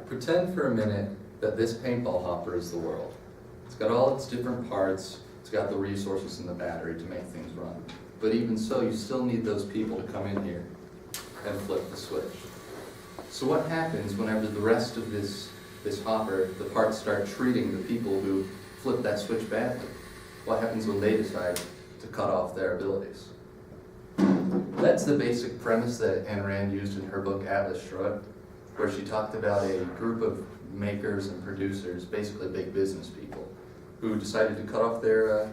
Pretend for a minute that this paintball hopper is the world. It's got all its different parts, it's got the resources and the battery to make things run. But even so, you still need those people to come in here and flip the switch. So what happens whenever the rest of this hopper, the parts start treating the people who flip that switch badly? What happens when they decide to cut off their abilities? That's the basic premise that Ayn Rand used in her book Atlas Shrugged, where she talked about a group of makers and producers, basically big business people, who decided to cut off their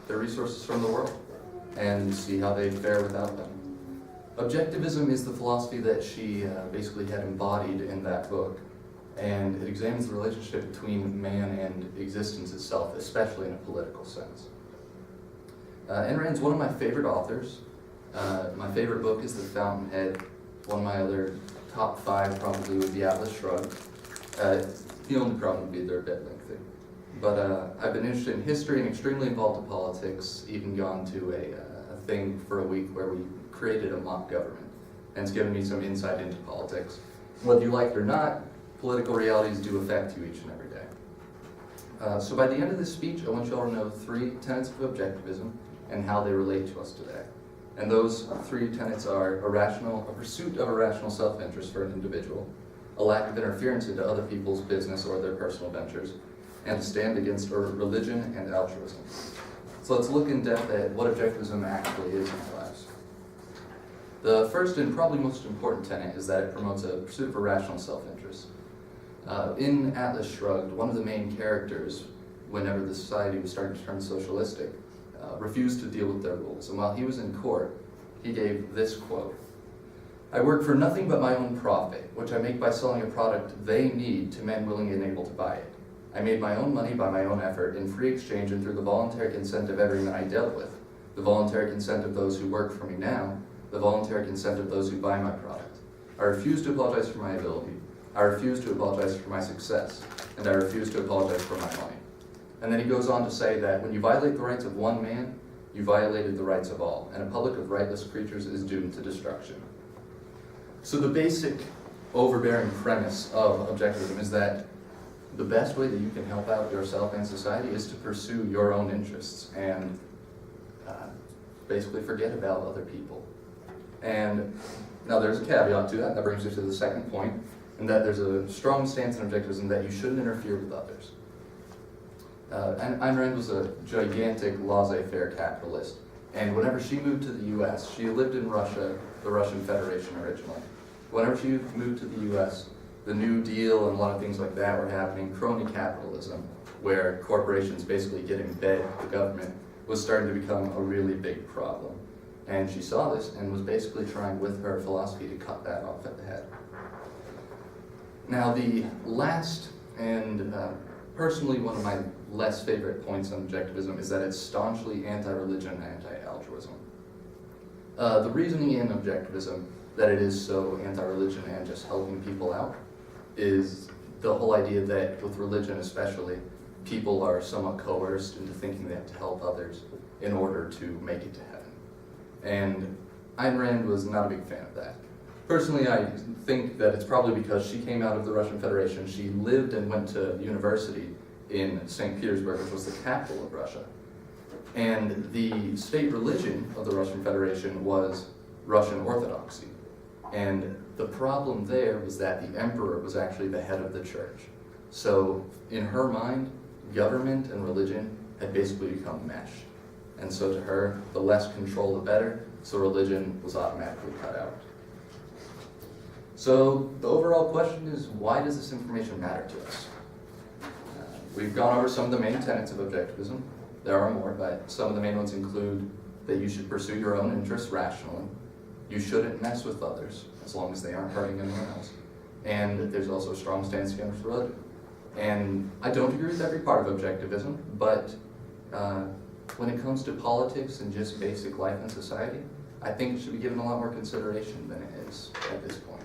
resources from the world and see how they fare without them. Objectivism is the philosophy that she basically had embodied in that book, and it examines the relationship between man and existence itself, especially in a political sense. Ayn Rand's one of my favorite authors. My favorite book is The Fountainhead. One of my other top 5 probably would be Atlas Shrugged. The only problem would be they're a bit lengthy. But I've been interested in history and extremely involved in politics, even gone to a thing for a week where we created a mock government. And it's given me some insight into politics. Whether you like it or not, political realities do affect you each and every day. So by the end of this speech, I want you all to know 3 tenets of objectivism and how they relate to us today. And those 3 tenets are a pursuit of a rational self-interest for an individual, a lack of interference into other people's business or their personal ventures, and a stand against religion and altruism. So let's look in depth at what objectivism actually is in our lives. The first and probably most important tenet is that it promotes a pursuit of a rational self-interest. In Atlas Shrugged, one of the main characters, whenever the society was starting to turn socialistic, refused to deal with their rules. And while he was in court, he gave this quote: "I work for nothing but my own profit, which I make by selling a product they need to men willing and able to buy it. I made my own money by my own effort in free exchange and through the voluntary consent of every man I dealt with, the voluntary consent of those who work for me now, the voluntary consent of those who buy my product. I refuse to apologize for my ability. I refuse to apologize for my success, and I refuse to apologize for my money." And then he goes on to say that when you violate the rights of one man, you violated the rights of all, and a public of rightless creatures is doomed to destruction. So the basic overbearing premise of objectivism is that the best way that you can help out yourself and society is to pursue your own interests and basically forget about other people. And now there's a caveat to that. That brings us to the second point, and that there's a strong stance in objectivism that you shouldn't interfere with others. And Ayn Rand was a gigantic laissez-faire capitalist, and whenever she moved to the U.S., she lived in Russia, the Russian Federation originally. Whenever she moved to the U.S., the New Deal and a lot of things like that were happening. Crony capitalism, where corporations basically get in bed with the government, was starting to become a really big problem. And she saw this and was basically trying with her philosophy to cut that off at the head. Now the last and personally one of my less favorite points on objectivism is that it's staunchly anti-religion and anti-altruism. The reasoning in objectivism that it is so anti-religion and just helping people out is the whole idea that with religion especially, people are somewhat coerced into thinking they have to help others in order to make it to heaven. And Ayn Rand was not a big fan of that. Personally, I think that it's probably because she came out of the Russian Federation. She lived and went to university in St. Petersburg, which was the capital of Russia. And the state religion of the Russian Federation was Russian Orthodoxy. And the problem there was that the emperor was actually the head of the church. So in her mind, government and religion had basically become meshed. And so to her, the less control, the better, so religion was automatically cut out. So the overall question is, why does this information matter to us? We've gone over some of the main tenets of objectivism. There are more, but some of the main ones include that you should pursue your own interests rationally. You shouldn't mess with others, as long as they aren't hurting anyone else. And there's also a strong stance against religion. And I don't agree with every part of objectivism, but when it comes to politics and just basic life in society, I think it should be given a lot more consideration than it is at this point.